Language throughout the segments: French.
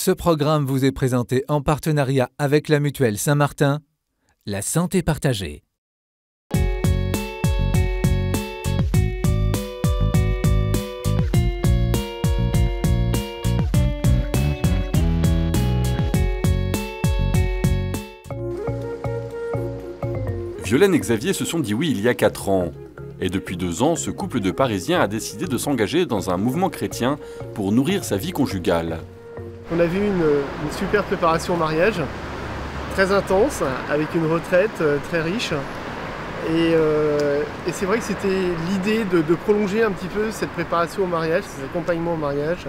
Ce programme vous est présenté en partenariat avec la Mutuelle Saint-Martin, la santé partagée. Violaine et Xavier se sont dit oui il y a 4 ans. Et depuis 2 ans, ce couple de Parisiens a décidé de s'engager dans un mouvement chrétien pour nourrir sa vie conjugale. On a vu une super préparation au mariage, très intense, avec une retraite très riche. Et c'est vrai que c'était l'idée de prolonger un petit peu cette préparation au mariage, cet accompagnement au mariage,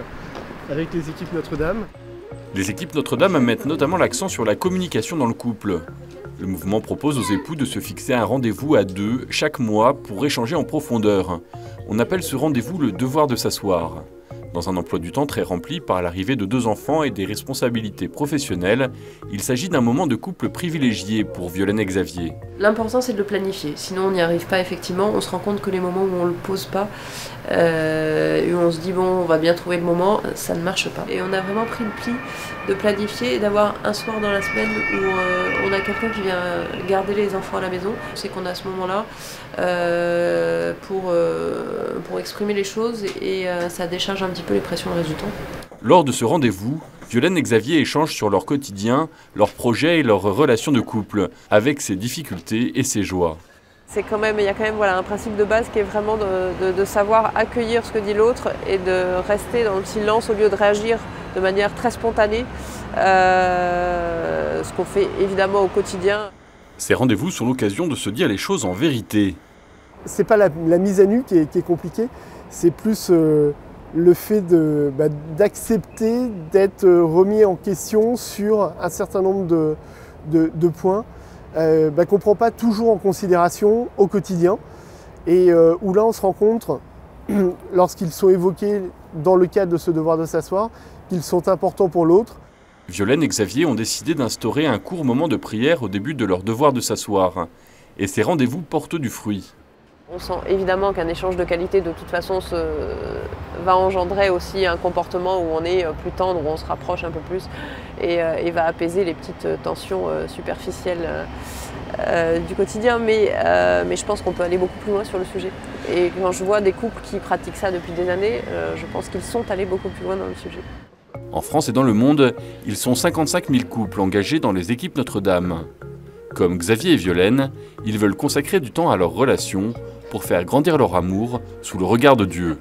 avec les équipes Notre-Dame. Les équipes Notre-Dame mettent notamment l'accent sur la communication dans le couple. Le mouvement propose aux époux de se fixer un rendez-vous à 2 chaque mois pour échanger en profondeur. On appelle ce rendez-vous le devoir de s'asseoir. Dans un emploi du temps très rempli par l'arrivée de 2 enfants et des responsabilités professionnelles, il s'agit d'un moment de couple privilégié pour Violaine et Xavier. L'important c'est de le planifier, sinon on n'y arrive pas effectivement, on se rend compte que les moments où on ne le pose pas, et où on se dit bon on va bien trouver le moment, ça ne marche pas. Et on a vraiment pris le pli de planifier et d'avoir un soir dans la semaine où on a quelqu'un qui vient garder les enfants à la maison. C'est qu'on a ce moment-là pour exprimer les choses et ça décharge un petit peu les pressions le reste du temps. Lors de ce rendez-vous, Violaine et Xavier échangent sur leur quotidien, leurs projets et leurs relations de couple, avec ses difficultés et ses joies. Il y a quand même un principe de base qui est vraiment de savoir accueillir ce que dit l'autre et de rester dans le silence au lieu de réagir de manière très spontanée, ce qu'on fait évidemment au quotidien. Ces rendez-vous sont l'occasion de se dire les choses en vérité. C'est pas la mise à nu qui est compliquée, c'est plus le fait d'accepter d'être remis en question sur un certain nombre de points qu'on ne prend pas toujours en considération au quotidien et où là on se rend compte, lorsqu'ils sont évoqués dans le cadre de ce devoir de s'asseoir, qu'ils sont importants pour l'autre. Violaine et Xavier ont décidé d'instaurer un court moment de prière au début de leur devoir de s'asseoir. Et ces rendez-vous portent du fruit. On sent évidemment qu'un échange de qualité de toute façon va engendrer aussi un comportement où on est plus tendre, où on se rapproche un peu plus et va apaiser les petites tensions superficielles du quotidien. Mais je pense qu'on peut aller beaucoup plus loin sur le sujet. Et quand je vois des couples qui pratiquent ça depuis des années, je pense qu'ils sont allés beaucoup plus loin dans le sujet. En France et dans le monde, ils sont 55 000 couples engagés dans les équipes Notre-Dame. Comme Xavier et Violaine, ils veulent consacrer du temps à leur relation pour faire grandir leur amour sous le regard de Dieu.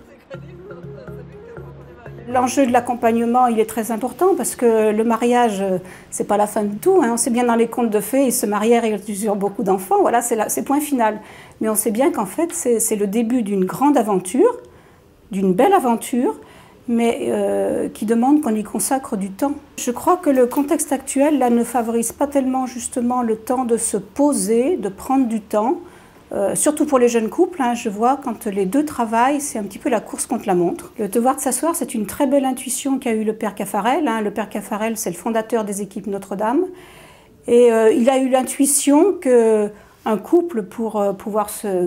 L'enjeu de l'accompagnement, il est très important parce que le mariage, c'est pas la fin de tout. On sait bien dans les contes de fées, ils se marièrent et ils eurent beaucoup d'enfants. Voilà, c'est point final. Mais on sait bien qu'en fait, c'est le début d'une grande aventure, d'une belle aventure, mais qui demande qu'on y consacre du temps. Je crois que le contexte actuel là, ne favorise pas tellement justement le temps de se poser, de prendre du temps. Surtout pour les jeunes couples, je vois quand les deux travaillent, c'est un petit peu la course contre la montre. Le devoir de s'asseoir, c'est une très belle intuition qu'a eu le père Caffarel. Le père Caffarel, c'est le fondateur des équipes Notre-Dame. Et il a eu l'intuition qu'un couple, pour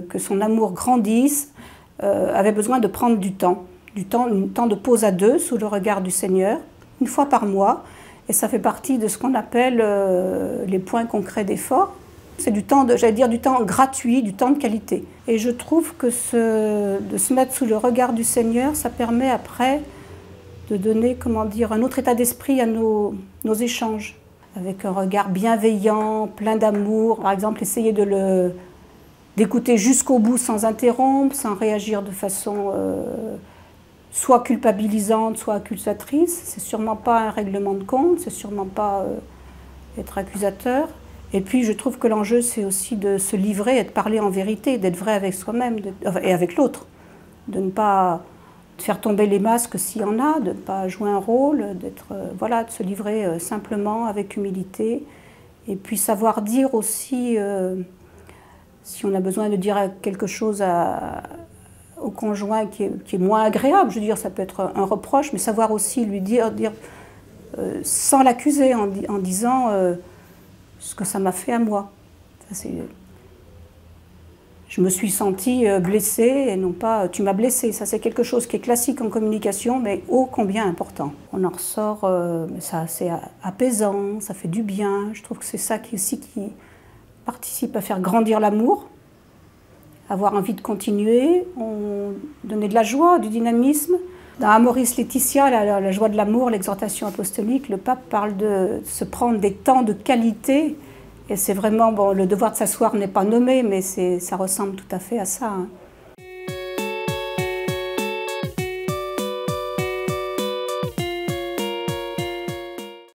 que son amour grandisse, avait besoin de prendre du temps de pause à 2 sous le regard du Seigneur, une fois par mois. Et ça fait partie de ce qu'on appelle les points concrets d'effort. C'est du temps, du temps gratuit, du temps de qualité. Et je trouve que de se mettre sous le regard du Seigneur, ça permet après de donner, un autre état d'esprit à nos échanges. Avec un regard bienveillant, plein d'amour. Par exemple, essayer d'écouter jusqu'au bout sans interrompre, sans réagir de façon soit culpabilisante, soit accusatrice. C'est sûrement pas un règlement de compte, c'est sûrement pas être accusateur. Et puis je trouve que l'enjeu, c'est aussi de se livrer et de parler en vérité, d'être vrai avec soi-même et avec l'autre. De ne pas faire tomber les masques s'il y en a, de ne pas jouer un rôle, de se livrer simplement avec humilité. Et puis savoir dire aussi, si on a besoin de dire quelque chose au conjoint qui est moins agréable, je veux dire, ça peut être un reproche, mais savoir aussi lui dire sans l'accuser, en disant ce que ça m'a fait à moi. je me suis sentie blessée et non pas tu m'as blessée. Ça, c'est quelque chose qui est classique en communication, mais ô combien important. On en ressort, c'est apaisant, ça fait du bien. Je trouve que c'est ça qui participe à faire grandir l'amour, avoir envie de continuer, donner de la joie, du dynamisme. Dans Amoris Laetitia, la joie de l'amour, l'exhortation apostolique, le pape parle de se prendre des temps de qualité. Et c'est vraiment, bon, le devoir de s'asseoir n'est pas nommé, mais ça ressemble tout à fait à ça. Hein.